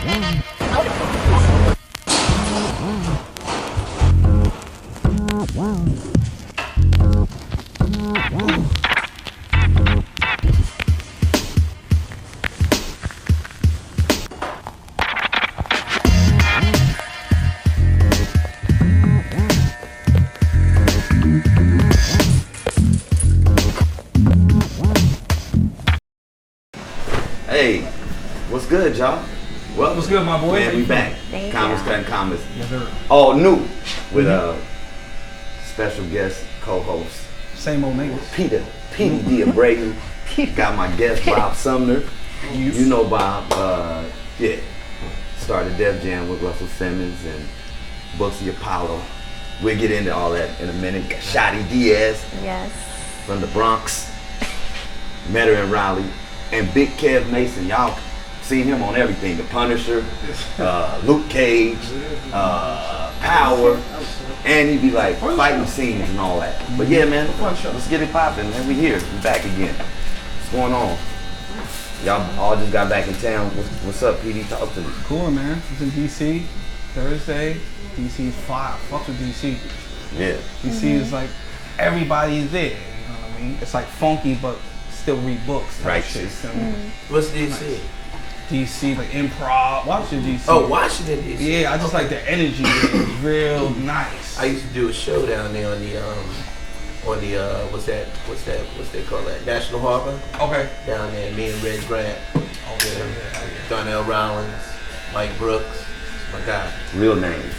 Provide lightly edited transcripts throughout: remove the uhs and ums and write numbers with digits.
Hey, what's good, y'all? Well, what's good, my boy? Man, we back. Thank Comments, you. cutting comments. Yes, sir. All new with a special guest co-host. Same old niggas. Petey DeAbreu. Got my guest Bob Sumner. You know Bob. Yeah. Started Def Jam with Russell Simmons and Booksy Apollo. We'll get into all that in a minute. Got Shari Diaz. Yes. From the Bronx. Met her in Raleigh. And Big Kev Mason, y'all seen him on everything. The Punisher, Luke Cage, Power, and he'd be like fighting scenes and all that. But yeah, man, let's get it popping, man. We here, we back again. What's going on? Y'all all just got back in town. What's up, PD? Talk to me. Cool, man. I was in DC Thursday. DC is fire. Fuck with DC. Yeah. DC is like, everybody's there. You know what I mean? It's like funky, but still read books. Type Right. shit. What's DC? DC, like improv. Washington, DC. Oh, Washington, DC. Yeah, I just like the energy. It's real nice. I used to do a show down there on the what's they call that? National Harbor. Okay. Down there, me and Red Grant. Darnell Rollins, Mike Brooks, my guy. Real names.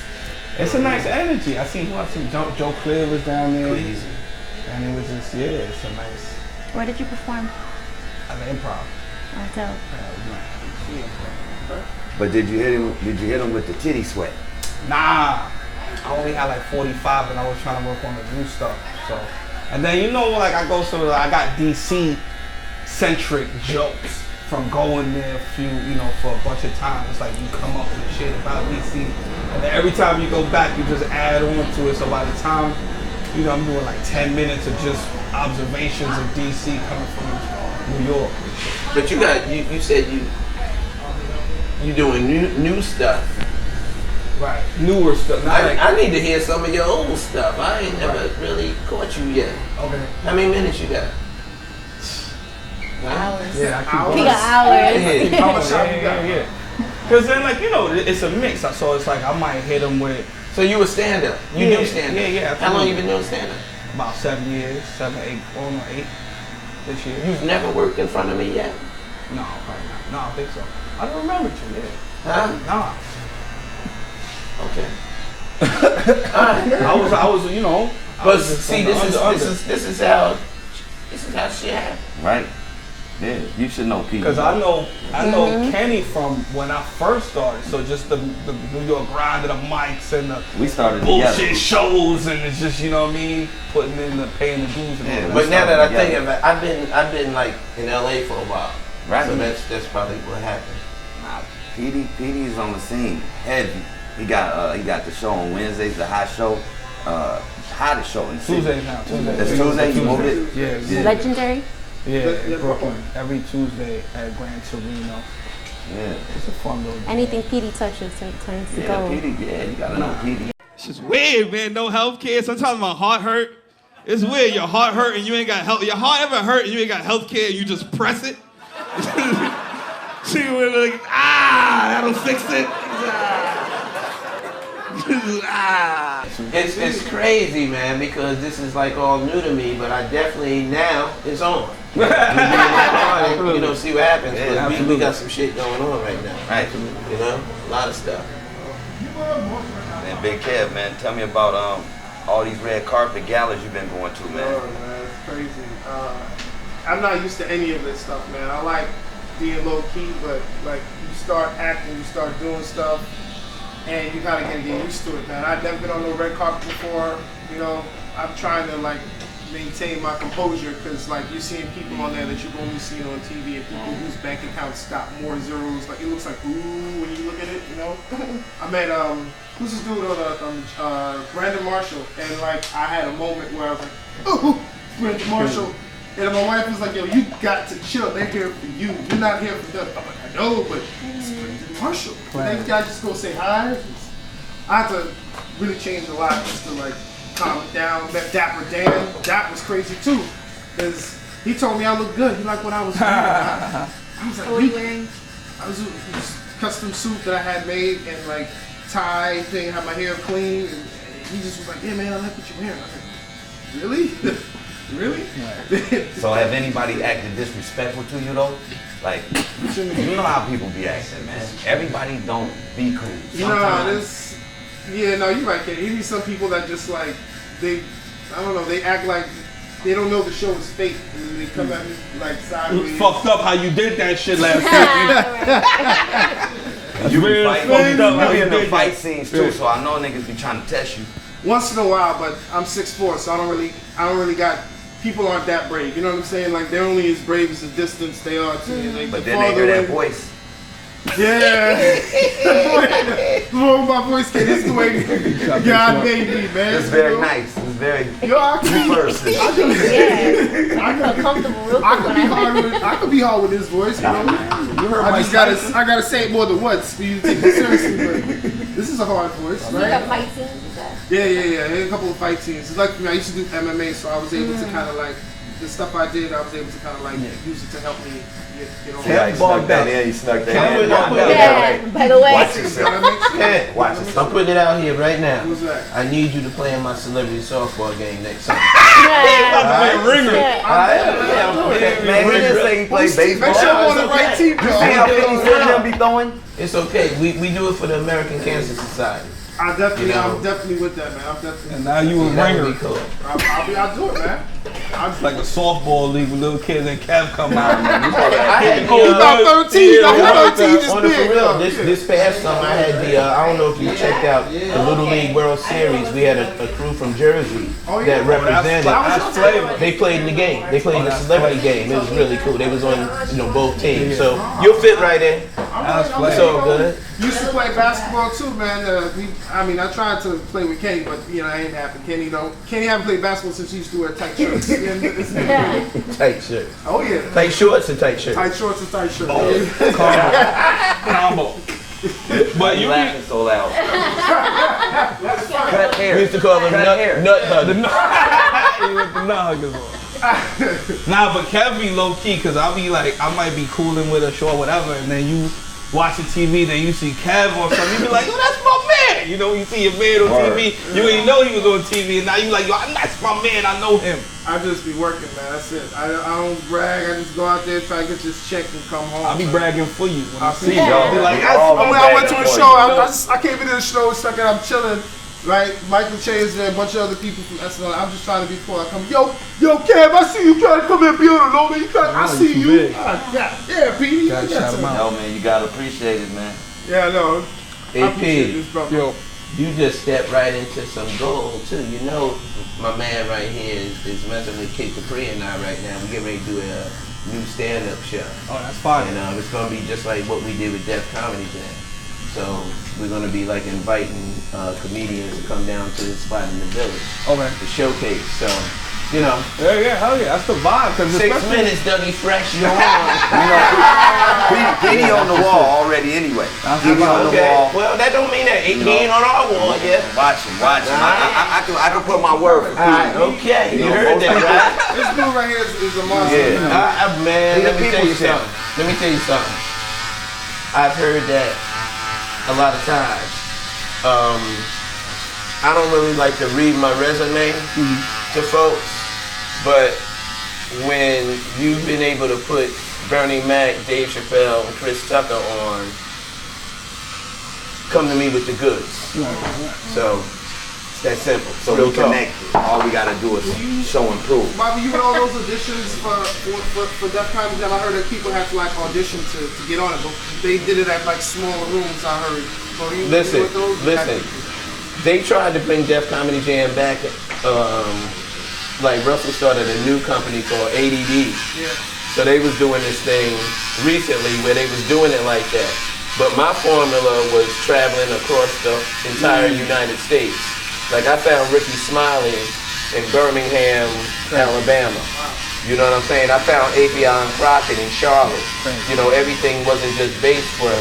It's a nice energy. I seen Joe Clear was down there. Crazy. And it was just, yeah, it's a nice. Where did you perform? At the improv. Oh, dope. But did you hit him with the titty sweat? Nah, I only had like 45 and I was trying to work on the new stuff. So, and then you know, like I got DC centric jokes from going there for a bunch of times. It's like you come up with shit about DC, and then every time you go back, you just add on to it. So by the time, I'm doing like 10 minutes of just observations of DC coming from New York. But you said you doing new stuff. Right. Newer stuff. I need to hear some of your old stuff. I ain't never really caught you yet. Okay. How many minutes you got? Hours. Yeah, I keep We got hours. Yeah. How much time you got? Yeah. Because then, it's a mix. So it's like I might hit them with. So you a stand-up? You do stand-up? Yeah. How long you been doing stand-up? About 7 years, 7, 8, almost 8 this year. You've never worked in front of me yet? No, probably not. No, I don't think so. I don't remember you, yeah. Huh? Nah. Okay. I was, But see, this is how shit happens. Right. Yeah, you should know people. Because I know Kenny from when I first started. So just the New York grind of the mics and the We started bullshit together. shows, and it's just, putting in the paying the dues and all that. But now that I think of it, I've been like in LA for a while. Right. So that's probably what happened. Nah, PD's on the scene. Heavy. He got the show on Wednesdays, the hot show. Hottest show in the city. Tuesdays now. It's Tuesday? You moved it? Yeah. Legendary? Yeah, in Brooklyn. Every Tuesday at Grand Torino. Yeah. It's a fun little. Anything Petey touches turns to gold. PD, you gotta know PD. It's just weird, man. No healthcare. Sometimes my heart hurt. It's weird. Your heart hurt and you ain't got health. Your heart ever hurt and you ain't got healthcare and you just press it. So you were like, that'll fix it. It's crazy, man, because this is like all new to me, but I definitely now it's on. See what happens. Yeah, we got some shit going on right now. Right. A lot of stuff. Man, Big Kev, man, tell me about all these red carpet galas you've been going to, man. Oh, man, it's crazy. I'm not used to any of this stuff, man. I like being low key, but like you start acting, you start doing stuff, and you kind of get used to it, man. I've never been on no red carpet before. I'm trying to like maintain my composure because like you're seeing people on there that you've only seen on TV and people whose bank accounts got more zeros. Like it looks like ooh when you look at it, I met who's this dude on Brandon Marshall, and like I had a moment where I was like, ooh, Brandon Marshall. And my wife was like, yo, you got to chill. They're here for you. You're not here for them. I'm like, I know, but it's Marshall. And then you guys just go say hi. I had to really change a lot just to like calm it down. Met Dapper Dan. That was crazy too. Because he told me I looked good. He liked what I was wearing. I was like, What were you wearing? I was this custom suit that I had made and like tie thing, had my hair clean. And he just was like, yeah, man, I like what you're wearing. I was like, really? Really? So have anybody acted disrespectful to you though? Like, you know how people be acting, man. Everybody don't be cool. Sometimes. You're right, Kenny. You need some people that just like, they act like they don't know the show is fake. And then they come at me like sideways. Fucked up how you did that shit last week. You be in the did fight that. scenes too, so I know niggas be trying to test you. Once in a while, but I'm 6'4", so I don't really got. People aren't that brave, you know what I'm saying? Like they're only as brave as the distance they are to me. Like, But then they hear that voice. Yeah. Wrong my voice, kid. It's the way God made me, man. It's very nice. It's very Yo, I Yeah. Comfortable real quick I could be hard with this voice, you know. I gotta say it more than once for you to take it seriously. But this is a hard voice, You got right? fight scenes with that? Yeah. A couple of fight scenes. It's like I used to do MMA, so I was able to kind of like the stuff I did. I was able to kind of like use it to help me get over. Yeah, you snuck that in. You snuck that in. Yeah, by the way. Watch yourself. Yeah. Watch yourself. I'm putting it out here right now. Who's that? I need you to play in my celebrity softball game next summer. Yeah. Ringer. Man, he didn't say he played baseball. Make sure I'm on the right team, You see how 50 Cent be throwing? It's okay. We do it for the American Cancer Society. I'm definitely with that, man. I'm definitely. And now you a That would ringer. be cool. I'll do it, man. Like a softball league with little kids and Kev come out. I had Oh, he's about 13. Yeah, I'm 13 just on the for big. real, this past summer I had the I don't know if you checked out the Little League World Series. We had a crew from Jersey that represented. That's flavor. They played in the game. They played in the celebrity game. It was really cool. They was on both teams. So you'll fit right in. That's It's flavor. all good. Used to play basketball too, man. I tried to play with Kenny, but it ain't happened. Kenny haven't played basketball since he used to wear tight shirts. Tight shirts. Oh yeah. Tight shorts and tight shirts. Tight shorts and tight shirts. Combo. But you laughing so loud. Cut hair. We used to call them nut huggers. Nah, but Kev be low key because I might be cooling with a show or whatever, and then you watching TV, then you see Kev on something, you be like, yo, that's my man. You know, you see your man on TV, you ain't know he was on TV, and now you like, yo, that's my man, I know him. I just be working, man. That's it. I don't brag. I just go out there, try to get this check and come home. I'll be bragging for you when I see you. Yeah. I'll be like, I went to a show. I came into the show, second, I'm chilling. Right, Michael Che is there, a bunch of other people from SNL. I'm just trying to be cool. I come, yo, Kev, I see you trying to come here and be on the low, man. I see you. Yeah, Petey. Gotta shout him out. Yo, man, you gotta appreciate it, man. Yeah, I know. Hey, P, Yo, you just stepped right into some gold too. You know, my man right here is messing with Petey DeAbreu and I right now. We're getting ready to do a new stand-up show. oh, that's fine. And it's gonna be just like what we did with Def Comedy Jam. So we're gonna be like inviting comedians to come down to the spot in the village Okay. to showcase. So, Yeah, hell yeah, that's the vibe. 'Cause 6 especially- minutes, Dougie Fresh, you're on. Petey on the wall already anyway. Petey on the Okay. wall. Well, that don't mean that he ain't on our wall yet. Watch him. I can put my word for Alright, Petey. okay, you heard that, right? This dude right here is a monster. Yeah. Man, He the let me tell you people's champ. something. Let me tell you something. I've heard that a lot of times. I don't really like to read my resume to folks, but when you've been able to put Bernie Mac, Dave Chappelle, and Chris Tucker on, come to me with the goods. So it's that simple. So we connected. All we gotta do is show and prove. Bobby, you had all those auditions for Def Comedy Jam. I heard that people had to like audition to get on it, but they did it at like smaller rooms. I heard. So you Listen, with those? they tried to bring Def Comedy Jam back. Like Russell started a new company called ADD. Yeah. So they was doing this thing recently where they was doing it like that. But my formula was traveling across the entire United States. Like I found Ricky Smiley in Birmingham, Alabama. You know what I'm saying? I found Avion Crockett in Charlotte. You know, everything wasn't just based for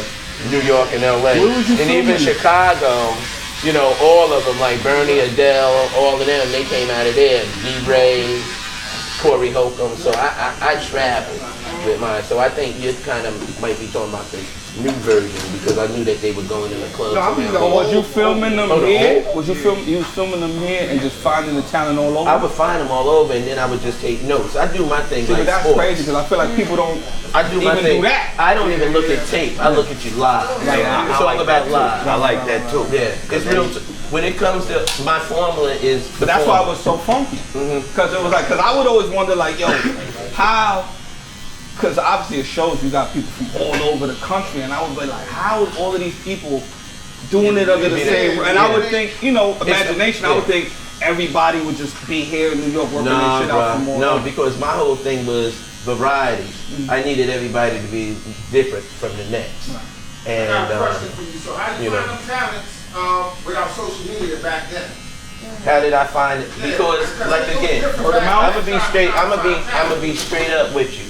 New York and LA. Where was you And even filming? Chicago, you know, all of them, like Bernie, Adele, all of them, they came out of there. DeAbreu, Corey Holcomb. So I traveled with mine. So I think you kind of might be talking about the new version because I knew that they were going in the clubs. No, I mean, So was you filming them Oh, the here? whole- You was filming them here and just finding the talent all over? I would find them all over and then I would just take notes. I do my thing See, like but that's sports. crazy because I feel like people don't I do my even thing. do that. I don't even look at tape. I look at you live. Yeah, It's I all like about that too. live. I like that too. Yeah, it's real. When it comes to my formula is. But that's why it was so funky. Because it was like, because I would always wonder, like, yo, how, because obviously it shows you got people from all over the country, and I would be like, how is all of these people doing it under the same, and I would think, you know, imagination, I would think everybody would just be here in New York working this shit out for more. No, because my whole thing was variety. I needed everybody to be different from the next. I And got a question for you. So how did you you find know. them talents without social media back then? how did I find it? Because, like again, I'm gonna be straight up with you.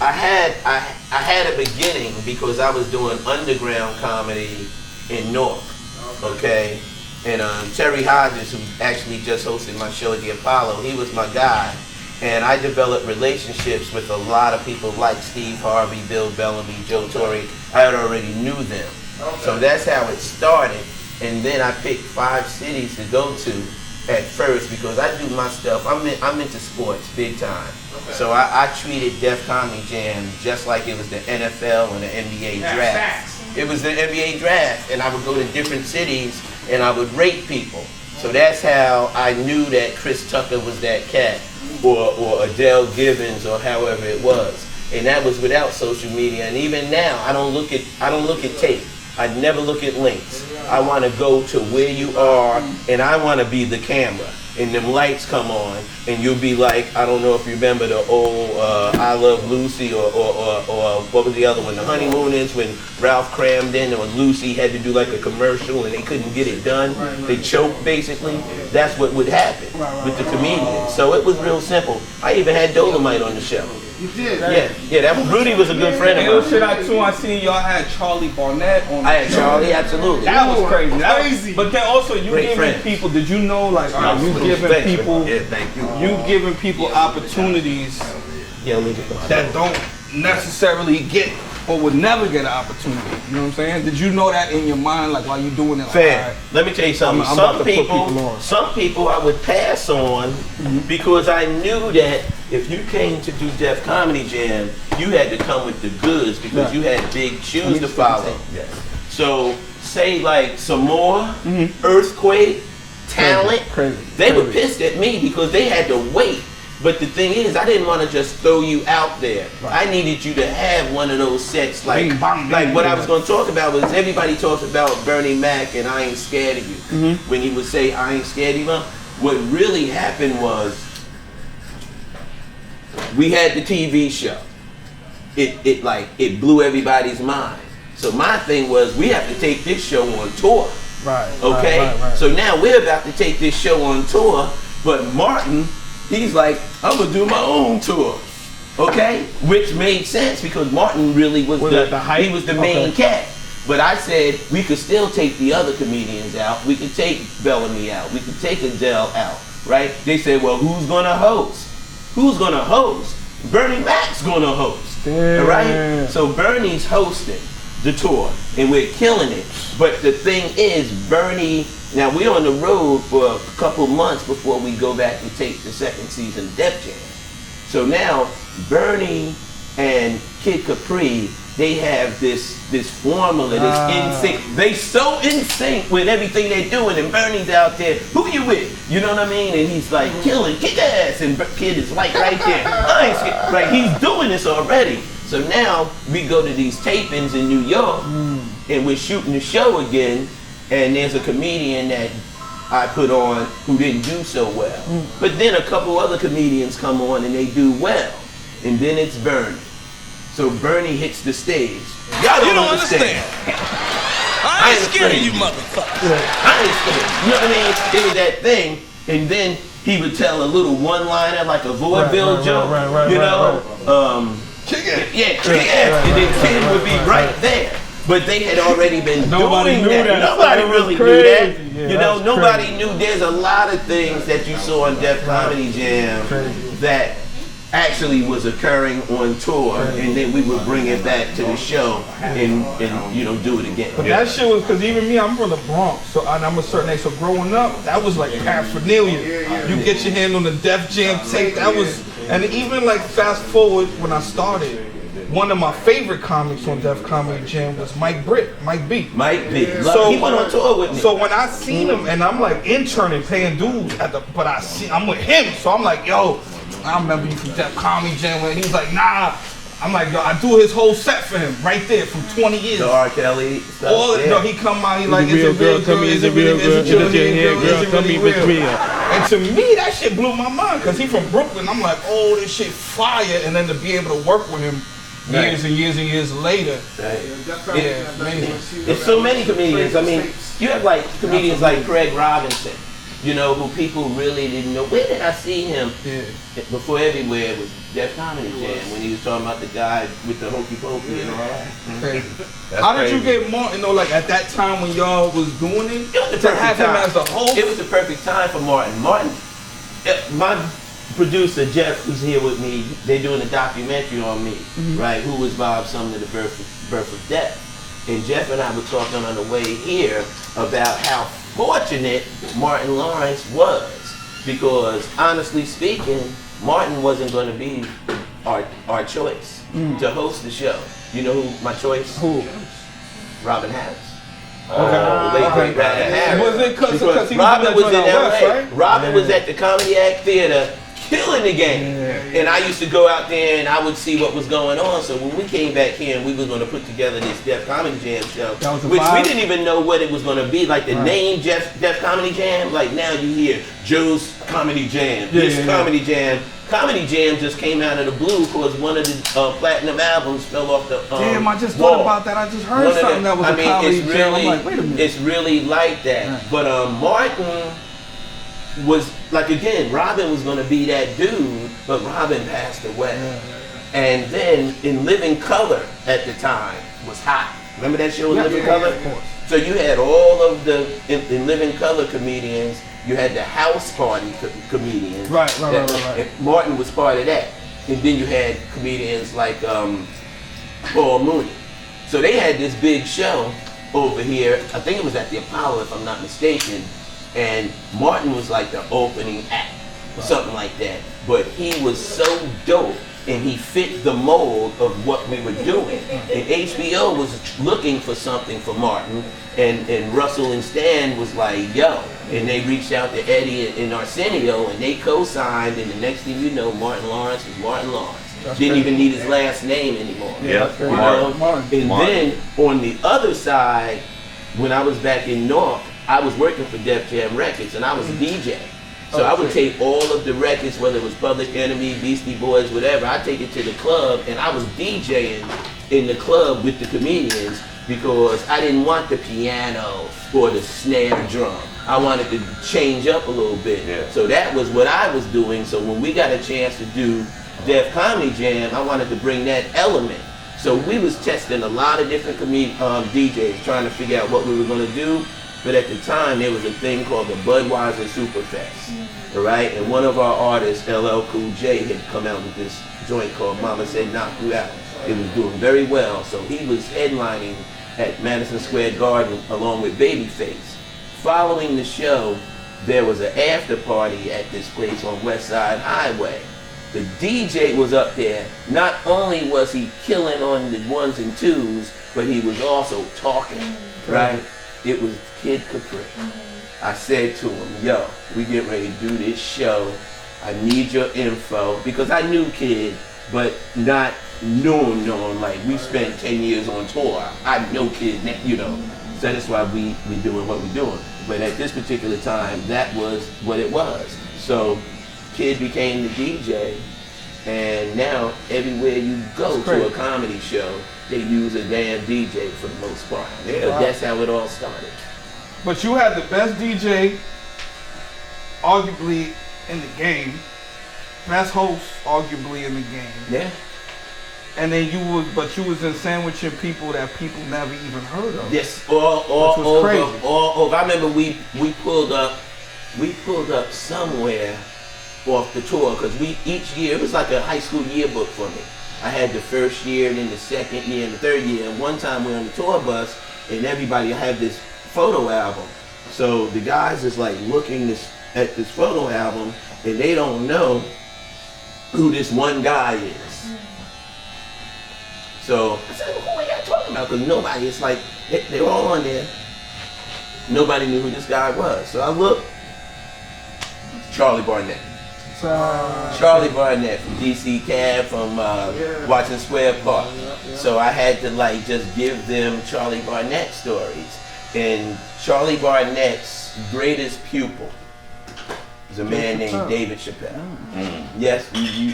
I had a beginning because I was doing underground comedy in North, okay? And Terry Hodges, who actually just hosted my show at the Apollo, he was my guy. And I developed relationships with a lot of people like Steve Harvey, Bill Bellamy, Joe Torre. I had already knew them. So that's how it started. And then I picked 5 cities to go to at first because I do my stuff. I'm into sports big time. So I treated Def Comedy Jam just like it was the NFL and the NBA draft. It was the NBA draft, and I would go to different cities and I would rate people. So that's how I knew that Chris Tucker was that cat, or Adele Gibbons, or however it was. And that was without social media. And even now, I don't look at tape. I never look at links. I want to go to where you are, and I want to be the camera. And them lights come on, and you'll be like, I don't know if you remember the old I Love Lucy, or what was the other one, the Honeymooners, when Ralph Cramden or Lucy had to do like a commercial and they couldn't get it done. They choked basically. That's what would happen with the comedians. So it was real simple. I even had Dolomite on the show. You did. Yeah, that was, Rudy was a good friend And of shit, mine. I too, I seen y'all had Charlie Barnett on the I had show. Charlie, absolutely. That was crazy. That was- Crazy. but then also you Great giving friends. people, did you know, like, all right, you giving Thanks, people, Yeah, thank you. you giving people opportunities Yeah, leave it. that don't necessarily get or would never get an opportunity. You know what I'm saying? Did you know that in your mind, like while you doing it? Like, Fair. all right, Let me tell you something. I'm about Some to put people, people on. some people I would pass on because I knew that if you came to do Def Comedy Jam, you had to come with the goods because Right. you had big shoes to follow. So say like Samoa, Earthquake, Talent, Crazy. they were Crazy. pissed at me because they had to wait. But the thing is, I didn't want to just throw you out there. Right. I needed you to have one of those sets like, Bing, bang, like bing, what I bing. was going to talk about was everybody talks about Bernie Mac and I Ain't Scared of You. When he would say, I ain't scared of you. What really happened was we had the TV show. It blew everybody's mind. So my thing was we have to take this show on tour. Right. Okay? Right. So now we're about to take this show on tour, but Martin, he's like, I'm gonna do my own tour. Okay? Which made sense because Martin really was that the hype? he was the main Okay. cat. But I said we could still take the other comedians out. We could take Bellamy out. We could take Adele out. Right? They said, well, who's gonna host? Who's gonna host? Bernie Mac's gonna host. Damn. All right? So Bernie's hosting the tour and we're killing it. But the thing is, Bernie, now we're on the road for a couple months before we go back and take the second season of Def Jam. So now Bernie and Kid Capri, they have this formula, this in sync. They so in sync with everything they're doing, and Bernie's out there. Who you with? You know what I mean? And he's like killing, kick ass, and Kid is like right there. I ain't scared. Like he's doing this already. So now we go to these tapings in New York, and we're shooting the show again. And there's a comedian that I put on who didn't do so well. But then a couple other comedians come on and they do well. And then it's Bernie. So Bernie hits the stage. Y'all You don't don't understand. I ain't scared of you, motherfucker. I ain't scared. You know what I mean? It was that thing. And then he would tell a little one-liner like a vaudeville joke. You know? Kick it. Yeah, kick ass. And then Kid would be right there. But they had already been Nobody doing knew that. Nobody It was really knew crazy. that. Yeah, You know, that's nobody crazy. knew. There's a lot of things that you saw on Def Comedy Jam that actually was occurring on tour, and then we would bring it back to the show and you know, do it again. But that shit was, because even me, I'm from the Bronx, so and I'm a certain age, so growing up, that was like paraphernalia. You get your hand on the Def Jam tape, that was, and even like fast forward when I started, one of my favorite comics on Def Comedy Jam was Mike B. Might be. So He went on tour with me. So when I seen him, and I'm like interning, paying dues but I'm with him, so I'm like, yo, I remember you from Def Comedy Jam, when he was like, nah. I'm like, yo, I do his whole set for him right there from 20 years. The R. Kelly stuff. All no, he come out, he like, Is it real girl? Tell me, is it real girl? Is it Is it real girl? Tell me if it's real. And to me, that shit blew my mind, because he from Brooklyn. I'm like, oh, this shit fire. And then to be able to work with him years and years and years later. Right. Yeah, amazing. There's so many comedians. I mean, you have like comedians like Craig Robinson, you know, who people really didn't know. Where did I see him? Before everywhere was Def Comedy Jam, when he was talking about the guy with the hokey pokey and all that. How did you get Martin, though, like at that time when y'all was doing it? It was the to perfect have him time. as a host? It was the perfect time for Martin. My producer Jeff, who's here with me, they're doing a documentary on me, right? Who was Bob Sumner, the birth of death. And Jeff and I were talking on the way here about how fortunate Martin Lawrence was, because honestly speaking, Martin wasn't going to be our choice to host the show. You know who my choice? Who? Robin Harris. Okay. Late great Robin Harris. Was it because he Robin was in out LA? west, right? Robin was at the Comedy Act Theater killing the game. And I used to go out there and I would see what was going on. So when we came back here and we were going to put together this Def Comedy Jam show, which we didn't even know what it was going to be, like the name Def Comedy Jam, like now you hear Joe's Comedy Jam, Comedy Jam. Comedy Jam just came out of the blue because one of the platinum albums fell off the Damn, I just wall. thought about that. I just heard something that was a Comedy Jam. I'm like, wait a minute. It's really like that. But Martin was, like, again, Robin was going to be that dude, but Robin passed away. And then in Living Color at the time was hot. Remember that show, Living Color? Of course. So you had all of the, in Living Color comedians, you had the house party comedians. Right. And Martin was part of that. And then you had comedians like Paul Mooney. So they had this big show over here. I think it was at the Apollo, if I'm not mistaken. And Martin was like the opening act, or something like that. But he was so dope, and he fit the mold of what we were doing. And HBO was looking for something for Martin, and Russell and Stan was like, yo. And they reached out to Eddie and Arsenio, and they co-signed, and the next thing you know, Martin Lawrence was Martin Lawrence. Didn't even need his last name anymore. And then on the other side, when I was back in North, I was working for Def Jam Records, and I was a DJ. So I would take all of the records, whether it was Public Enemy, Beastie Boys, whatever, I'd take it to the club, and I was DJing in the club with the comedians because I didn't want the piano or the snare drum. I wanted to change up a little bit. So that was what I was doing. So when we got a chance to do Def Comedy Jam, I wanted to bring that element. So we was testing a lot of different DJs, trying to figure out what we were going to do. But at the time, there was a thing called the Budweiser Superfest, all right? And one of our artists, LL Cool J, had come out with this joint called Mama Said Knock You Out. It was doing very well, so he was headlining at Madison Square Garden along with Babyface. Following the show, there was an after party at this place on West Side Highway. The DJ was up there. Not only was he killing on the ones and twos, but he was also talking, right? It was Kid Capri. I said to him, yo, we get ready to do this show. I need your info. Because I knew Kid, but not knew him. Like, we spent 10 years on tour. I know Kid, you know. So that's why we doing what we're doing. But at this particular time, that was what it was. So Kid became the DJ. And now, everywhere you go to a comedy show, they use a damn DJ for the most part. But that's how it all started. But you had the best DJ, arguably, in the game. Best host, arguably, in the game. Yeah. And then you was in sandwiching people that people never even heard of. Yes, all over. Crazy. All over. I remember we pulled up somewhere off the tour because each year it was like a high school yearbook for me. I had the first year, and then the second year, and the third year. And one time we were on the tour bus, and everybody had this photo album. So the guys is like looking at this photo album, and they don't know who this one guy is. So I said, who are y'all talking about? Because nobody, it's like, they were all on there. Nobody knew who this guy was. So I looked, Charlie Barnett. Charlie Barnett from DC Cab, from watching Square Park. So I had to like just give them Charlie Barnett stories. And Charlie Barnett's greatest pupil is a man named David Chappelle. Yes,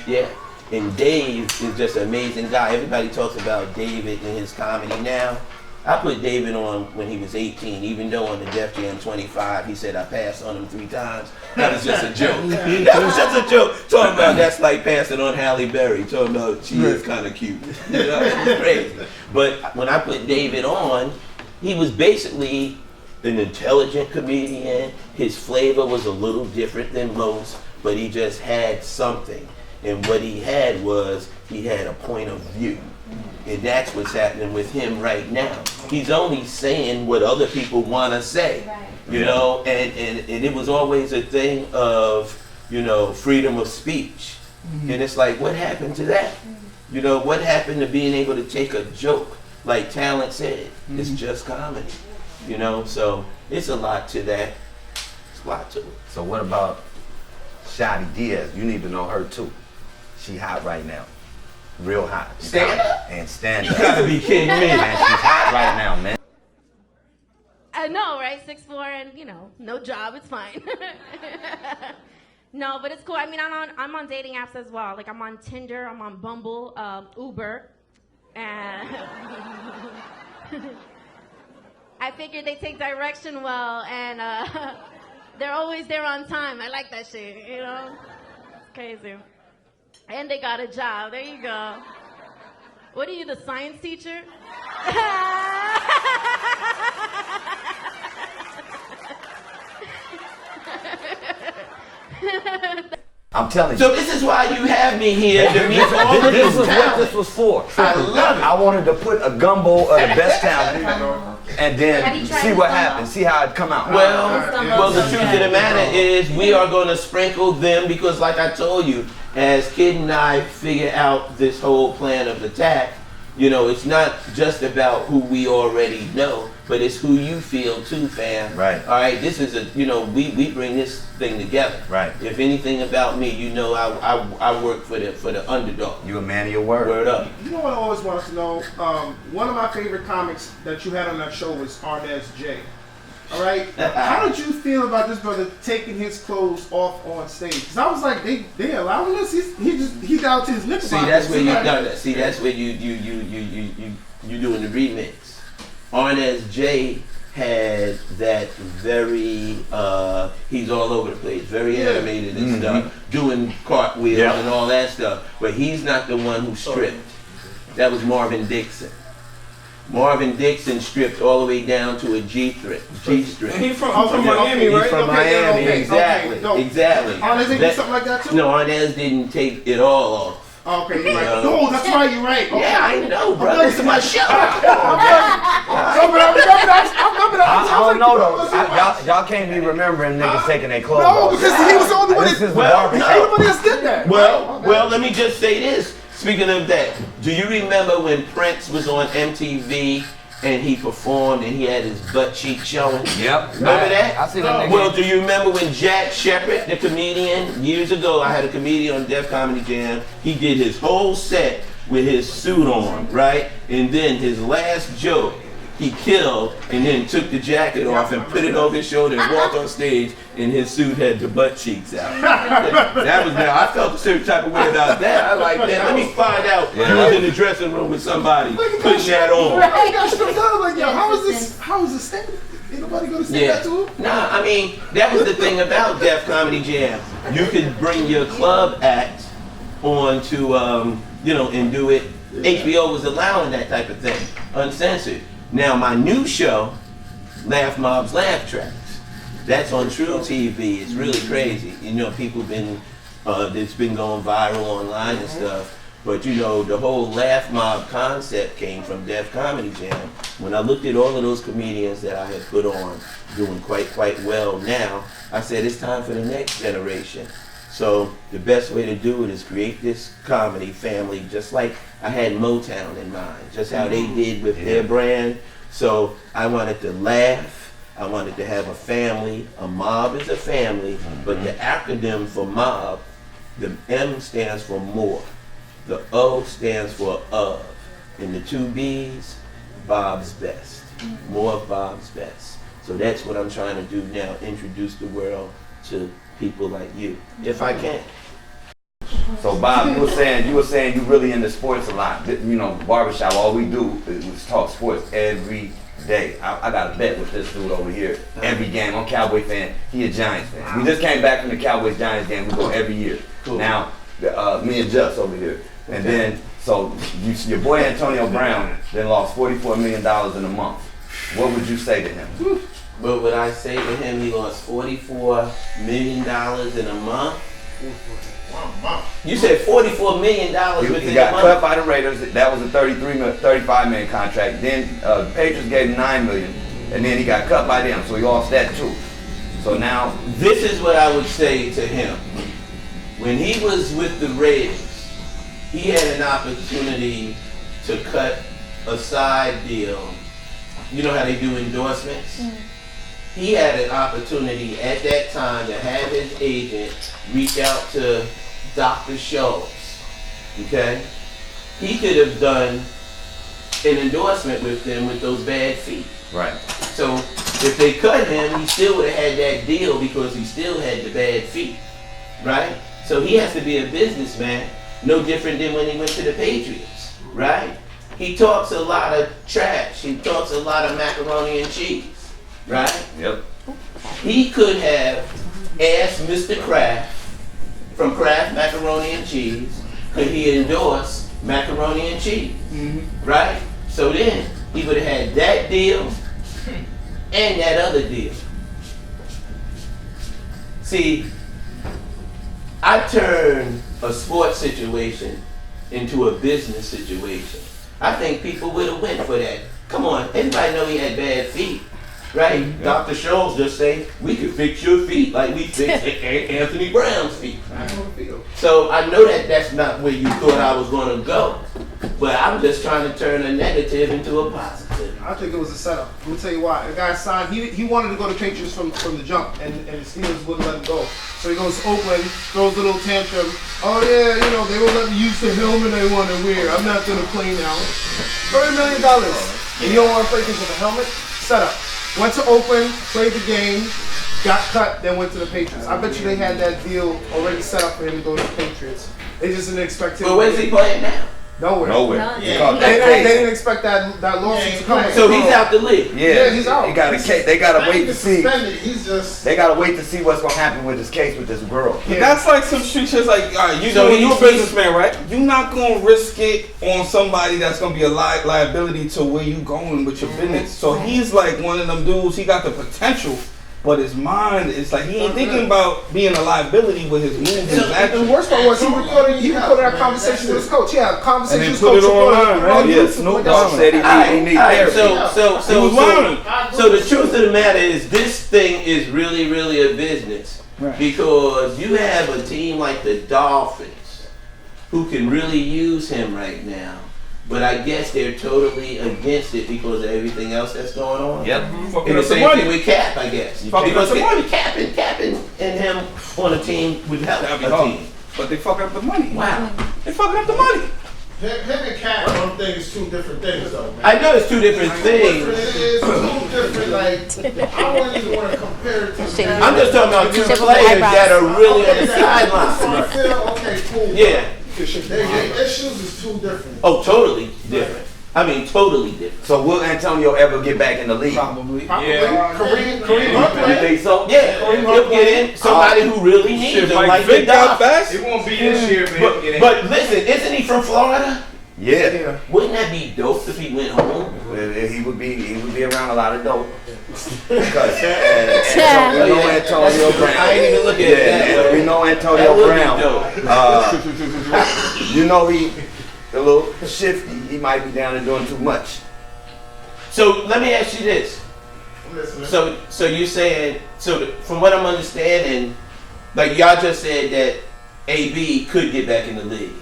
yeah. And Dave is just an amazing guy. Everybody talks about David and his comedy now. I put David on when he was 18, even though on the Def Jam 25, he said I passed on him 3 times. That was just a joke. That was just a joke. Talking about that's like passing on Halle Berry. Talking about she is kind of cute. You know, it's crazy. But when I put David on, he was basically an intelligent comedian. His flavor was a little different than most, but he just had something. And what he had was, he had a point of view. And that's what's happening with him right now. He's only saying what other people want to say, you know, and it was always a thing of, you know, freedom of speech. And it's like, what happened to that? You know, what happened to being able to take a joke? Like Talent said, it's just comedy, you know? So it's a lot to that. It's a lot to it. So what about Shari Diaz? You need to know her too. She hot right now. Real hot. Stand up? And stand You up. gotta be kidding me. Man, she's hot right now, man. I know, right? 6'4" and, you know, no job, it's fine. No, but it's cool. I mean, I'm on dating apps as well. Like, I'm on Tinder, I'm on Bumble, Uber, and I figured they take direction well, and they're always there on time. I like that shit, you know? It's crazy. And they got a job. There you go. What are you, the science teacher? I'm telling you. So this is why you have me here to meet all of This this is what talent. this was for. I love it. I wanted to put a gumbo of the best talent and Have then you tried see the what gumbo? happens, see how it come out. Well, the truth of the matter is we are going to sprinkle them because like I told you, as Kid and I figure out this whole plan of attack, you know, it's not just about who we already know, but it's who you feel too, fam. Right. All right, this is a, you know, we bring this thing together. Right. If anything about me, you know, I work for the underdog. You a man of your word. Word up. You know what I always wanted to know? One of my favorite comics that you had on that show was Arnez J. All right, how did you feel about this brother taking his clothes off on stage? Because I was like, they allowing this? He got to his knickerbockers. See, that's where you done that. See, that's where you doing the remix. Arnez J had that very he's all over the place, very animated and stuff, doing cartwheels and all that stuff. But he's not the one who stripped. That was Marvin Dixon. Marvin Dixon stripped all the way down to a G-strip. And he's from Miami, right? He's from Miami, exactly. Arnez didn't do something like that too? No, Arnez didn't take it all off. Okay, you're right. No, that's right, you're right. Okay. Yeah, I know, bro. This is my show. I remember that. I don't know though. Y'all can't be remembering niggas taking their clothes No, off. because he was the only one This that. is barbershop. Everybody else did that. Well, let me just say this. Speaking of that, do you remember when Prince was on MTV and he performed and he had his butt cheek showing? Yep. Remember that? I see that nigga. Well, do you remember when Jack Shepard, the comedian, years ago, I had a comedian on Def Comedy Jam. He did his whole set with his suit on, right? And then his last joke, he killed and then took the jacket off and put it over his shoulder and walked on stage and his suit had the butt cheeks out. That was now, I felt a certain type of way about that. I like that. Let me find out who's in the dressing room with somebody putting that on. I got stripped down. Like, yo, how is this thing? Ain't nobody gonna say that to him? Nah, I mean, that was the thing about Def Comedy Jam. You could bring your club act on to, you know, and do it HBO was allowing that type of thing, uncensored. Now my new show, Laugh Mob's Laugh Tracks, that's on True TV. It's really crazy. You know, people been, it's been going viral online and stuff. But you know, the whole Laugh Mob concept came from Def Comedy Jam. When I looked at all of those comedians that I had put on doing quite well now, I said it's time for the next generation. So the best way to do it is create this comedy family, just like I had Motown in mind, just how they did with their brand. So I wanted to laugh. I wanted to have a family. A mob is a family, but the acronym for mob, the M stands for more. The O stands for of, and the two B's, Bob's Best. More of Bob's Best. So that's what I'm trying to do now, introduce the world to people like you, if I can. So Bob, you were saying you really into sports a lot. You know, barbershop, all we do is talk sports every day. I got a bet with this dude over here. Every game, I'm a Cowboy fan. He a Giants fan. We just came back from the Cowboys-Giants game. We go every year. Cool. Now, me and Just over here. And then, so your boy Antonio Brown then lost $44 million in a month. What would you say to him? What would I say to him? He lost $44 million in a month. You said $44 million within He got a month? cut by the Raiders. That was a $35 million contract. Then the Patriots gave him $9 million, and then he got cut by them, so he lost that too. So now, This is what I would say to him. When he was with the Raiders, he had an opportunity to cut a side deal. You know how they do endorsements? He had an opportunity at that time to have his agent reach out to Dr. Schultz, okay? He could have done an endorsement with them with those bad feet. right. So if they cut him, he still would have had that deal because he still had the bad feet, right? So he has to be a businessman, no different than when he went to the Patriots, right? He talks a lot of trash. He talks a lot of macaroni and cheese, right? Yep. He could have asked Mr. Kraft from Kraft Macaroni and Cheese, could he endorse macaroni and cheese, right? So then he would have had that deal and that other deal. See, I turned a sports situation into a business situation. I think people would have went for that. Come on, everybody know he had bad feet, right? Yeah. Dr. Scholl's just say, we could fix your feet like we fixed Anthony Brown's feet. So I know that that's not where you thought I was going to go, but I'm just trying to turn a negative into a positive. I think it was a setup. Let me tell you why. The guy signed. He wanted to go to Patriots from the jump, and the Steelers wouldn't let him go. So he goes to Oakland, throws a little tantrum. Oh yeah, you know they won't let me use the helmet I want to wear. I'm not gonna play now. $30 million, and you don't want to play because of the helmet? Setup. Went to Oakland, played the game, got cut, then went to the Patriots. I bet you they had that deal already set up for him to go to the Patriots. They just didn't expect him. But where's he playing now? Nowhere. No, He yeah. caught They that case. didn't expect that lawsuit to come. So he's out the league. Yeah, he's out. He got a case. They gotta wait to see. He's just. They gotta wait to see what's gonna happen with this case with this girl. But that's like some street shit. Like, all right, you So know, you're a he's- businessman, right? You're not gonna risk it on somebody that's gonna be a liability to where you going with your business. So he's like one of them dudes. He got the potential, but his mind is like he ain't thinking about being a liability with his moves and his And the actions. worst part was he recorded that conversation with his coach. Yeah, conversation And with then his put coach. it online, right? Yeah, Snoop Dogg said he need Alright, therapy. so the truth of the matter is this thing is really, really a business. Right. Because you have a team like the Dolphins who can really use him right now. But I guess they're totally against it because of everything else that's going on. Yep. Fucking And the up the same money. thing with Cap, I guess. Fucking Because up the money. capping and him on a team would help That'd be a hard. team. But they fucking up the money. Wow. They fucking up the money. Him and Cat, I don't think it's two different things though, man. I know it's two different things. It is two different, like, I wouldn't even want to compare it to Shady. I'm just talking about two Except for the players eyebrows. that are really on the sideline. sideline. Okay, cool. Yeah. Their shoes is two different. Oh, totally different. I mean, totally different. So will Antonio ever get back in the league? Probably. Probably. Yeah. Kareem You Hunt think so? Yeah, he'll get in somebody who really needs Shit, him, like like Vic the got Dolphins. best. It won't be this year, but he'll get in. But listen, isn't he from Florida? Yeah. Wouldn't that be dope if he went home? He would be around a lot of dope. Because Antonio Brown. I ain't even looking at that. We know Antonio Brown. You know he a little shifty. He might be down there doing too much. So let me ask you this. So you're saying, from what I'm understanding, like y'all just said that AB could get back in the league.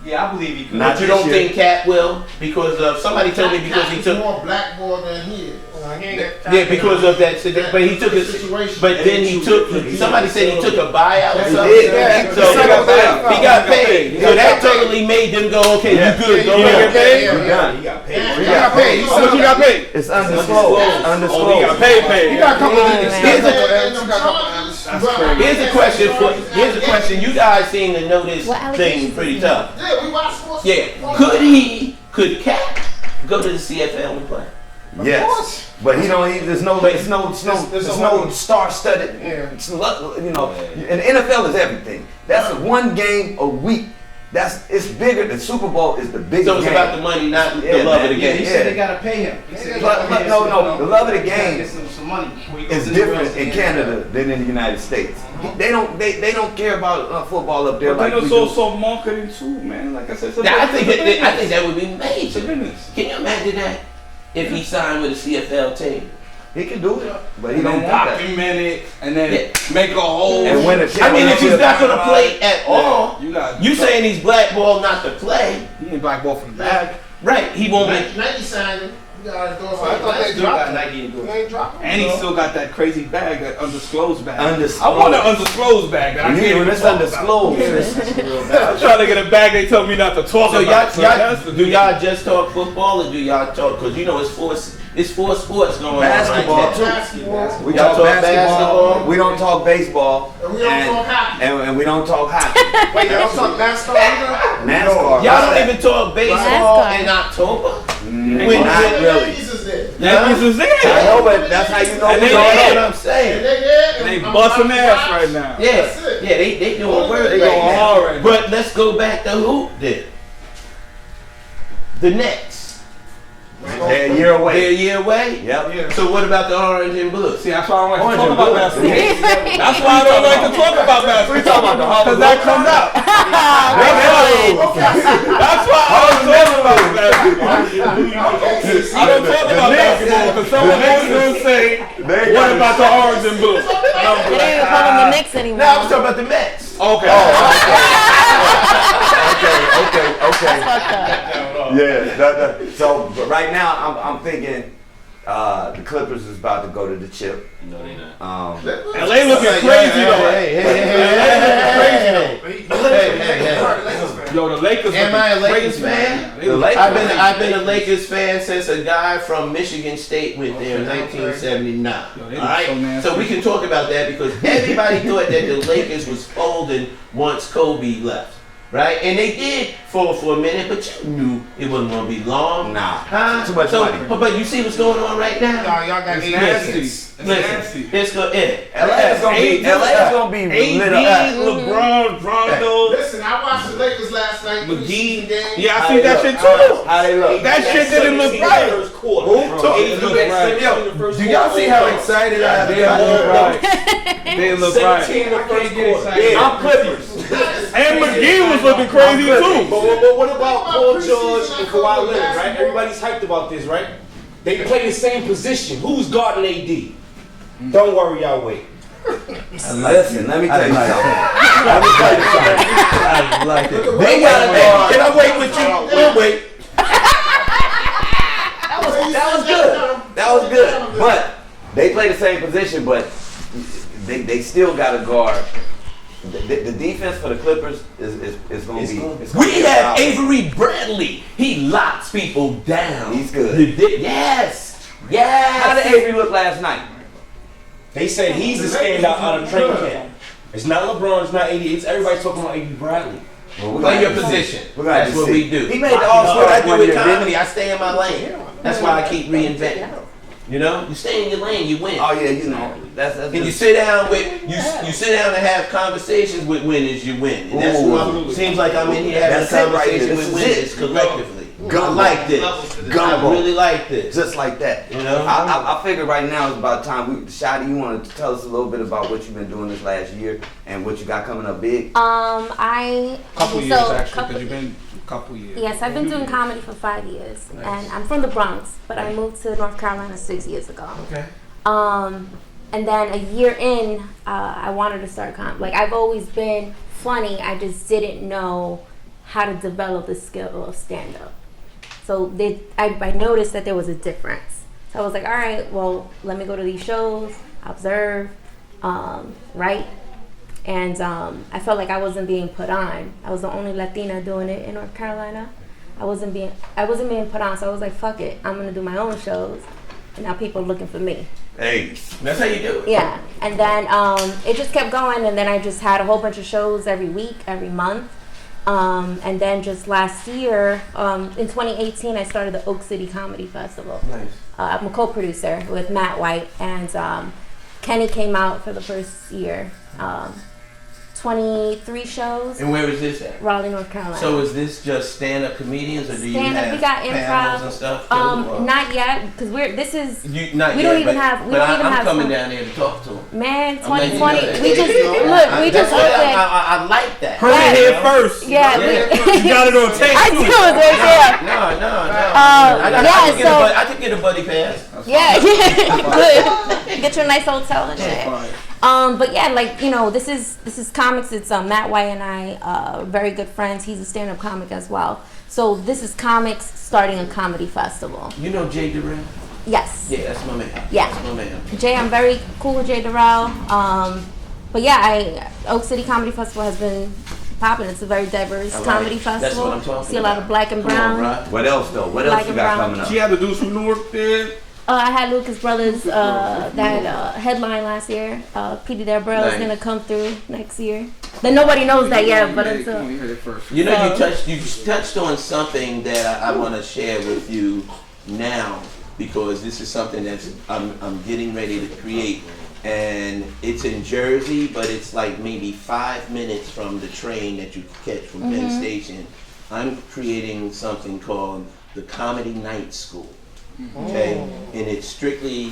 Yeah, I believe he could. But you don't think Cat will? Because somebody told me because he took more blackboard than he is. because of that. But he took his situation. But then he took. Somebody said he took a buyout or something. So he got paid. So that totally made them go, okay, you good? Go ahead. He got paid. He got paid. How much he got paid? It's undisclosed. Oh, he got paid. He got a couple of Here's a question. Here's a question. You guys seem to know this thing pretty tough. Yeah, we watch sports. Yeah. Could Cat go to the CFL and play? Yes. But there's no star-studded. You know, and the NFL is everything. That's one game a week. It's bigger. The Super Bowl is the biggest game. So it's about the money, not the love of the game. He said they gotta pay him. But no, the love of the game some money. is different in Canada than in the United States. They don't care about football up there like we do. also marketing too, man. Like I said, I think that would be major. Can you imagine that if he signed with a CFL team? He can do it, but he and don't then want that. document it and then make a whole. And win a I mean, if he's not going to play at all, you saying he's blackballed not to play. He ain't blackball from the bag. Right, he won't be. Nike signed him. You gotta go I thought they dropped Nike and They ain't dropped him. And he still got that crazy bag, that undisclosed bag. Undisclosed. I want an undisclosed bag that I can't even It's talk undisclosed. I'm trying to get a bag they tell me not to talk So about. do y'all just talk football or do y'all talk? Because you know it's four sports going Basketball on right too. Basketball. We Y'all talk talk basketball. basketball? We don't talk baseball. And we don't talk hockey. And we don't talk hockey. Wait, y'all talk NASCAR either? NASCAR. Y'all don't even talk baseball in October? Not really. Yankees is there. Yankees is there. I know, but that's how you know And we they don't That's what know. I'm saying. They busting ass right now. Yeah, they doing work They right going now. hard right now. But let's go back to who then. The Nets. They're a year They're a away. year away? Yep. So what about the orange and blue? See, that's why I don't like to Orange talk and about blue. basketball. That's why I don't like to talk about basketball. We talking about the Hall of Because that comes out. That's why I don't talk about basketball. I don't talk about basketball because someone else is going to say, what about the orange and blue? They don't even call them the Knicks anymore. Now I was talking about the Mets. Okay. Okay. Yeah. So, but right now, I'm thinking the Clippers is about to go to the chip. No, they not. LA looking crazy though. Yo, the Lakers. Am I a looking Lakers crazy fan? right now. They look- I've been a Lakers fan since a guy from Michigan State went there in 1979. Yo, they All look right, so nasty. so we can talk about that because everybody thought that the Lakers was folding once Kobe left, right? And they did fold for a minute, but you knew it wasn't going to be long. Nah. Huh? Too much money. But you see what's going on right now? Y'all got It's eight nasty. minutes. It's nasty. Listen, it's going to LA is gonna be lit up. LeBron, Rondo, Listen, I watched the Lakers last night. McGee. Game. Yeah, I see that shit too. How they look? That shit didn't look right. Do y'all see how excited I am? They didn't look right. They didn't look right. I'm Clippers. And McGee was looking crazy too. But what about Paul George and Kawhi Leonard, right? Everybody's hyped about this, right? They play the same position. Who's guarding AD? Don't worry, y'all wait. Listen, let me tell you something. I like it. They got it. Can I wait with you? We'll wait. That was good. But they play the same position, but they still got to guard. The defense for the Clippers is going to be. We have Avery Bradley. He locks people down. He's good. Yes. Yes. How did Avery look last night? They said he's the standout out of training camp. It's not LeBron, it's not AD. It's everybody's talking about Avery Bradley. Play your position. That's what we do. He made the That's All-Star what I do one with year, didn't comedy. he? I stay in my lane. That's why I keep reinventing. You know, you stay in your lane, you win. Oh yeah, you know. That's And you sit down with you sit down and have conversations with winners, you win. And that's what seems like I'm in here having a That's it right conversation there. with This is winners it. collectively. Gumbo. I like this. Gumbo. I really like this. Just like that. You know? I figure right now is about time. Shadi, you want to tell us a little bit about what you've been doing this last year and what you got coming up big? Couple years actually, because you've been a couple years. Yes, I've been doing comedy for 5 years, and I'm from the Bronx, but I moved to North Carolina 6 years ago. Okay. And then a year in, I wanted to start comedy. Like, I've always been funny, I just didn't know how to develop the skill of stand-up. So I noticed that there was a difference. So I was like, all right, well, let me go to these shows, observe, write. And I felt like I wasn't being put on. I was the only Latina doing it in North Carolina. I wasn't being put on, so I was like, fuck it, I'm gonna do my own shows. And now people are looking for me. Hey, that's how you do it. Yeah, and then it just kept going, and then I just had a whole bunch of shows every week, every month. And then just last year, in 2018, I started the Oak City Comedy Festival. Nice. I'm a co-producer with Matt White, and Kenny came out for the first year. 23 shows. And where is this at? Raleigh, North Carolina. So is this just stand-up comedians, or do you have we got panels improv and stuff? Too, not yet, because we not we yet, don't even but have. We don't even I'm have. coming down there to talk to them. Man, I'm letting you 2020. know that. We just look. We just looked at. I like that. Heard it here first. Yeah, You got it on tape. I do it right there. No. I could get a buddy pass. Yeah, good. Get you a nice hotel and shit. But yeah, like, you know, this is comics. It's Matt White and I, very good friends. He's a stand-up comic as well. So this is comics starting a comedy festival. You know Jay DeAbreu? Yes. Yeah, that's my man. Yeah. That's my man. Jay, I'm very cool with Jay DeAbreu. But yeah, Oak City Comedy Festival has been popping. It's a very diverse comedy festival. That's what I'm talking See a lot of black and brown. What else though? What else you got coming up? She had the dudes from Newark there. I had Lucas Brothers that headline last year. Petey DeAbreu is gonna come through next year. Then nobody knows that yet, but it's you know, you touched on something that I want to share with you now, because this is something that I'm getting ready to create, and it's in Jersey, but it's like maybe 5 minutes from the train that you catch from Penn Station. I'm creating something called the Comedy Night School. Okay, and it's strictly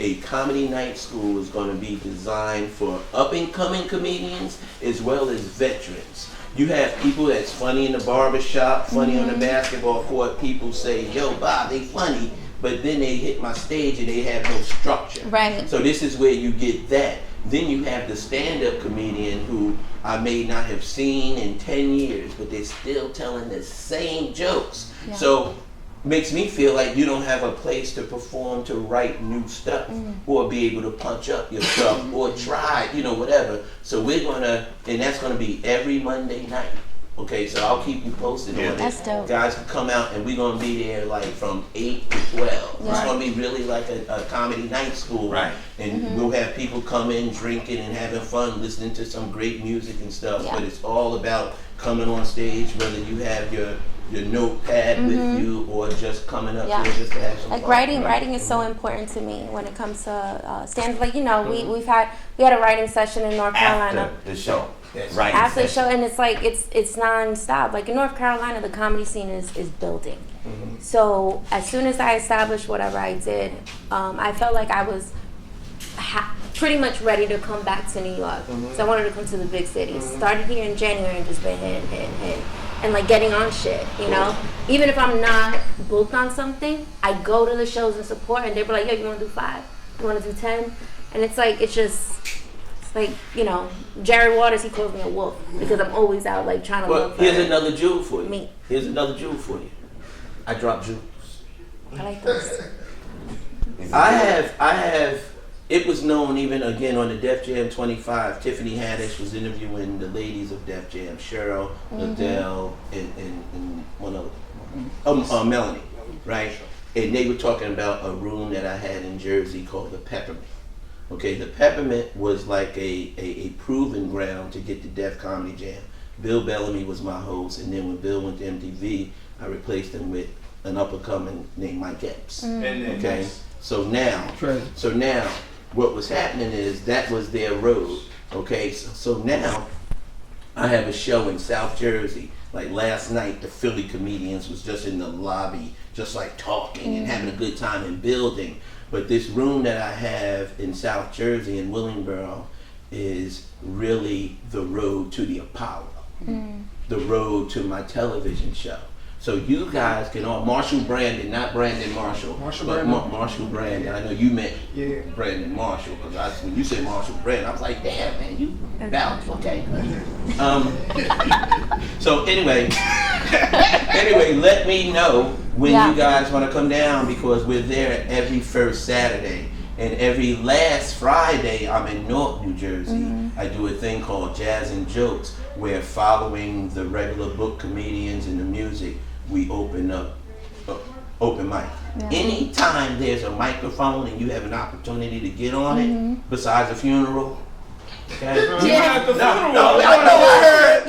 a comedy night school. Is going to be designed for up-and-coming comedians as well as veterans. You have people that's funny in the barbershop, funny on the basketball court. People say, yo, Bob, they funny, but then they hit my stage and they have no structure. Right. So this is where you get that. Then you have the stand-up comedian who I may not have seen in 10 years, but they're still telling the same jokes. Yeah. So makes me feel like you don't have a place to perform, to write new stuff, or be able to punch up your stuff, or try, you know, whatever. So we're gonna, and that's gonna be every Monday night. Okay, so I'll keep you posted on it. That's dope. Guys can come out, and we're gonna be there like from 8 to 12. It's gonna be really like a comedy night school. Right. And we'll have people come in drinking and having fun, listening to some great music and stuff. Yeah. But it's all about coming on stage, whether you have your notepad with you or just coming up there just to have some like fun. writing is so important to me when it comes to stand. Like, you know, we had a writing session in North Carolina After the show. Right. after the show, and it's like it's non-stop. Like in North Carolina, the comedy scene is building. So as soon as I established whatever I did, I felt like I was pretty much ready to come back to New York. So I wanted to come to the big city. Started here in January and just been hit. And like getting on shit, you know? Even if I'm not booked on something, I go to the shows and support, and they were like, yo, you wanna do 5? You wanna do 10? And it's like, it's like, you know, Jerry Waters, he calls me a wolf because I'm always out like trying to look for here's another jewel for you. me. Here's another jewel for you. I drop jewels. I like those. I have, it was known even again on the Def Jam 25, Tiffany Haddish was interviewing the ladies of Def Jam, Cheryl, Adele, and one other, Melanie, right? And they were talking about a room that I had in Jersey called the Peppermint. Okay, the Peppermint was like a proving ground to get the Def Comedy Jam. Bill Bellamy was my host, and then when Bill went to MTV, I replaced him with an up-and-coming named Mike Epps. Okay, so now, what was happening is that was their road. Okay, so now I have a show in South Jersey. Like last night, the Philly comedians was just in the lobby, just like talking and having a good time and building. But this room that I have in South Jersey in Willingboro is really the road to the Apollo, the road to my television show. So you guys can all, Marshall Brandon, not Brandon Marshall, but Marshall Brandon. I know you meant Brandon Marshall, because when you said Marshall Brandon, I was like, damn, man, you vouch, okay. So anyway, let me know when you guys want to come down, because we're there every first Saturday. And every last Friday, I'm in Newark, New Jersey. I do a thing called Jazz and Jokes, where following the regular book comedians and the music, we open up open mic. Anytime there's a microphone and you have an opportunity to get on it, besides a funeral. Okay?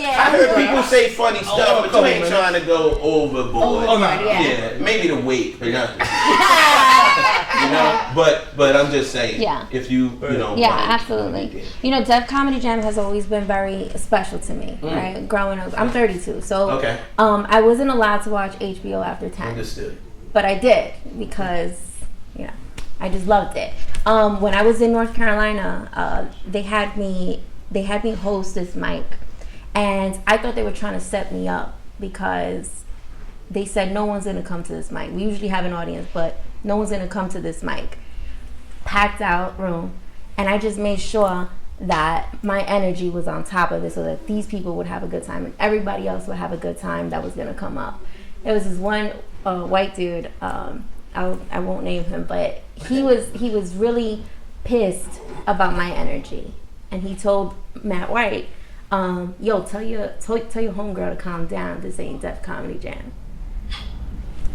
I heard people say funny stuff, but you ain't trying to go overboard. Maybe the weight, but not you know. But I'm just saying, if you know. Yeah, absolutely. You know, Def Comedy Jam has always been very special to me. Right, growing up, I'm 32, so I wasn't allowed to watch HBO after 10. Understood. But I did, because I just loved it. When I was in North Carolina, they had me host this mic, and I thought they were trying to set me up, because they said no one's gonna come to this mic. We usually have an audience, but no one's gonna come to this mic. Packed out room, and I just made sure that my energy was on top of it, so that these people would have a good time and everybody else would have a good time that was gonna come up. There was this one white dude. I won't name him, but he was really pissed about my energy, and he told Matt White, "Yo, tell your homegirl to calm down. This ain't Def Comedy Jam."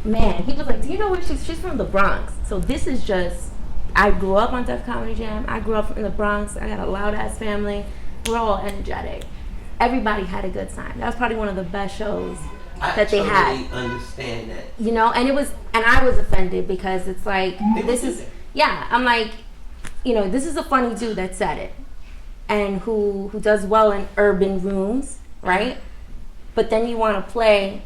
Man, he was like, "Do you know where she's from? The Bronx. So this is just. I grew up on Def Comedy Jam. I grew up in the Bronx. I got a loud ass family. We're all energetic. Everybody had a good time. That was probably one of the best shows." That they had. I totally understand that. You know, and I was offended, because it's like, I'm like, this is a funny dude that said it, and who does well in urban rooms, right? But then you want to play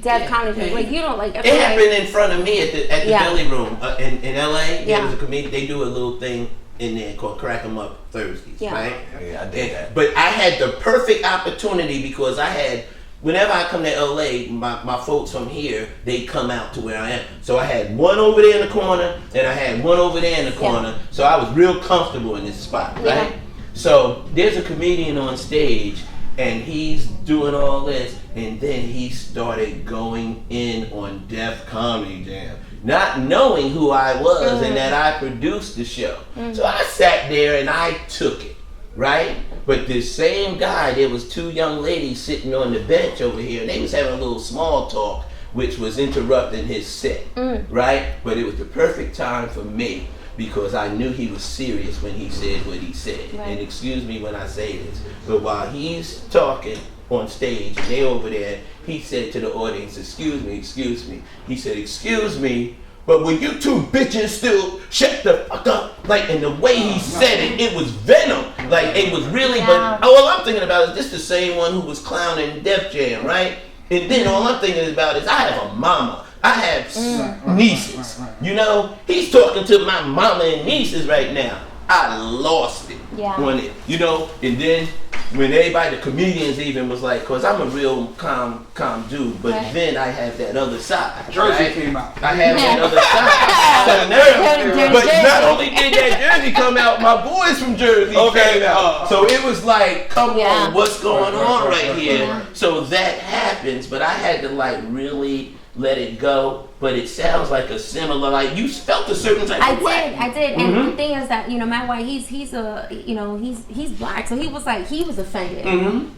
Def Comedy, like you don't like. It happened in front of me at the Belly Room in LA. There was a comedian. They do a little thing in there called Crack 'em Up Thursdays, right? Yeah, I did that. But I had the perfect opportunity, because whenever I come to LA, my folks from here, they come out to where I am. So I had one over there in the corner, and I had one over there in the corner. So I was real comfortable in this spot, right? So there's a comedian on stage, and he's doing all this, and then he started going in on Def Comedy Jam, not knowing who I was and that I produced the show. So I sat there and I took it, right? But this same guy, there was two young ladies sitting on the bench over here, and they was having a little small talk, which was interrupting his set, right? But it was the perfect time for me, because I knew he was serious when he said what he said. Right. And excuse me when I say this, but while he's talking on stage and they over there, he said to the audience, excuse me. He said, excuse me, but will you two bitches still shut the fuck up? Like, and the way he said it was venom. Like, it was really, but all I'm thinking about is this the same one who was clowning Def Jam, right? And then all I'm thinking about is I have a mama. I have nieces. You know, he's talking to my mama and nieces right now. I lost it on it, you know? And then when everybody, the comedians even was like, cause I'm a real calm dude, but then I have that other side. Jersey came out. I have that other side. So now, but not only did that Jersey come out, my boys from Jersey came out. So it was like, come on, what's going on right here? So that happens, but I had to like really let it go. But it sounds like a similar, like you felt a certain type of way. I did. And the thing is that, Matt White, he's black, so he was offended,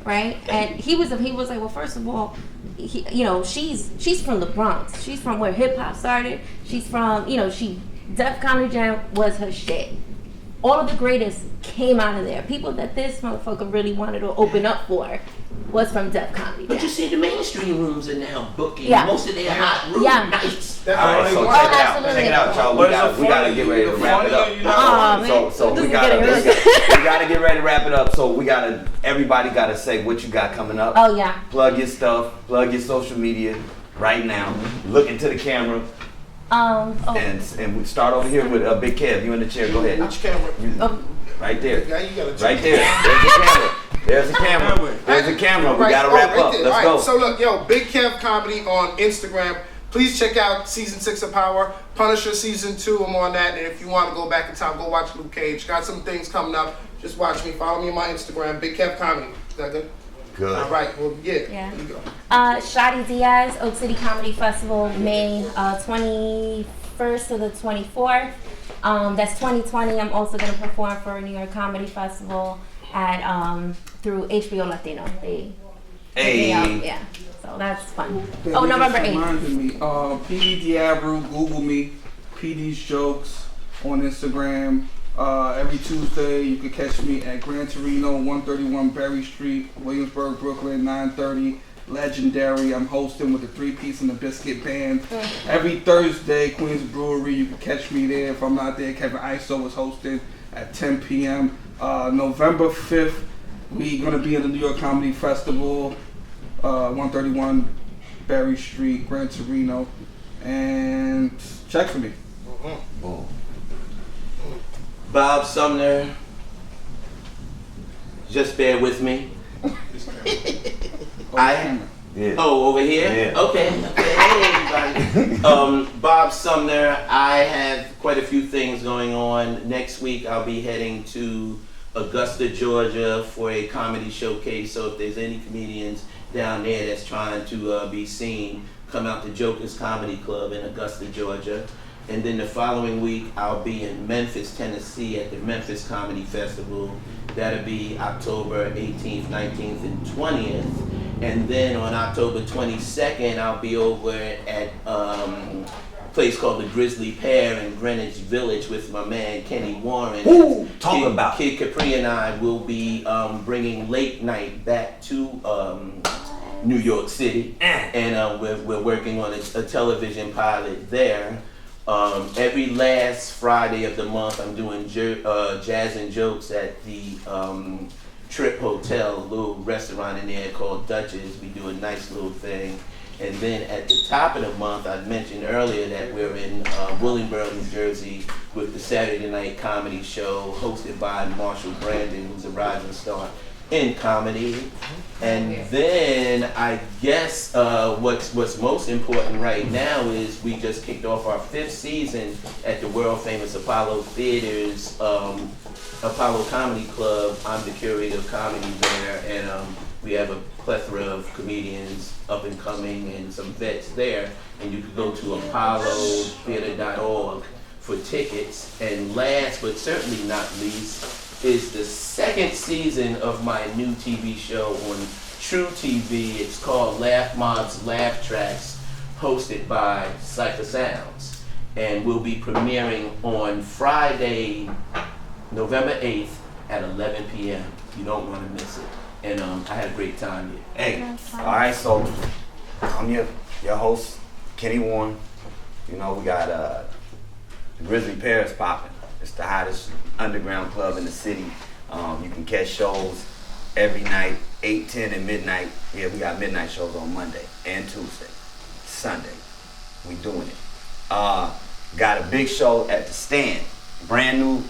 right? And he was like, well, first of all, she's from the Bronx. She's from where hip hop started. She's from, Def Comedy Jam was her shit. All of the greatest came out of there. People that this motherfucker really wanted to open up for was from Def Comedy. But you see, the mainstream rooms are now booking Yeah. most of their hot room Yeah. nights. That's All all right, they so want. check it out. absolutely. Check it out, y'all. What is We gotta get ready to wrap it up. So This we is gotta getting really- we gotta get ready to wrap it up. So everybody gotta say what you got coming up. Oh yeah. Plug your stuff, plug your social media right now. Look into the camera Oh. and we start over here with Big Kev. You in the chair, go ahead. Which camera? Right there. Guy, you gotta Right there. There's the camera. There's the camera. We gotta wrap up. There. Let's All go. right, so look, Big Kev Comedy on Instagram. Please check out season 6 of Power. Punisher season 2, I'm on that. And if you want to go back in time, go watch Luke Cage. Got some things coming up. Just watch me. Follow me on my Instagram, Big Kev Comedy. Is that good? Good. All right. Well, yeah. Yeah. Here you go. Shari Diaz, Oak City Comedy Festival, May 21st to the 24th. That's 2020. I'm also going to perform for New York Comedy Festival at through HBO Latino. They yeah. So that's fun. Oh, November 8th. Reminded me. Petey DeAbreu, Google me. PD's Jokes on Instagram. Every Tuesday, you can catch me at Gran Torino, 131 Berry Street, Williamsburg, Brooklyn, 9:30. Legendary. I'm hosting with the 3-Piece and the Biscuit Band. Every Thursday, Queens Brewery. You can catch me there. If I'm not there, Kevin Iso is hosting at 10 p.m. November 5th, we're going to be in the New York Comedy Festival, 131 Berry Street, Gran Torino. And check for me. Boom. Bob Sumner, just bear with me. Yeah. Over here? Yeah. Okay. Hey, everybody. Bob Sumner, I have quite a few things going on. Next week, I'll be heading to Augusta, Georgia for a comedy showcase. So if there's any comedians down there that's trying to be seen, come out to Joker's Comedy Club in Augusta, Georgia. And then the following week, I'll be in Memphis, Tennessee at the Memphis Comedy Festival. That'll be October 18th, 19th, and 20th. And then on October 22nd, I'll be over at a place called the Grizzly Pear in Greenwich Village with my man Kenny Warren. Ooh, talk about Kid Capri and I will be bringing late night back to New York City. And we're working on a television pilot there. Every last Friday of the month, I'm doing jazz and jokes at the Trip Hotel, a little restaurant in there called Dutch's. We do a nice little thing. And then at the top of the month, I mentioned earlier that we're in Williamsburg, New Jersey with the Saturday Night Comedy Show hosted by Marshall Brandon, who's a rising star in comedy. And then I guess what's most important right now is we just kicked off our 5th season at the world famous Apollo Theater's Apollo Comedy Club. I'm the curator of comedy there, and we have a plethora of comedians up and coming and some vets there. And you can go to apollotheater.org for tickets. And last but certainly not least is the 2nd season of my new TV show on True TV. It's called Laugh Mob's Laugh Tracks, hosted by Cypher Sounds. And we'll be premiering on Friday, November 8th at 11 p.m. You don't want to miss it. And I had a great time here. Hey, all right, so I'm your host, Kenny Warren. You know, we got the Grizzly Pear is popping. It's the hottest underground club in the city. You can catch shows every night, 8, 10, and midnight. Yeah, we got midnight shows on Monday and Tuesday. Sunday, we doing it. Got a big show at the Stand, brand new.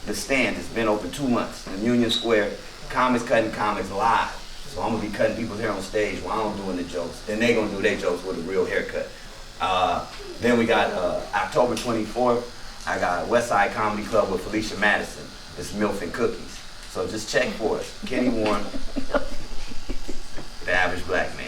The Stand has been open 2 months in Union Square. Comics cutting comics live. So I'm gonna be cutting people's hair on stage while I'm doing the jokes. Then they gonna do their jokes with a real haircut. Then we got October 24th, I got West Side Comedy Club with Felicia Madison. It's MILF and Cookies. So just check for us. Kenny Warren, the average black man.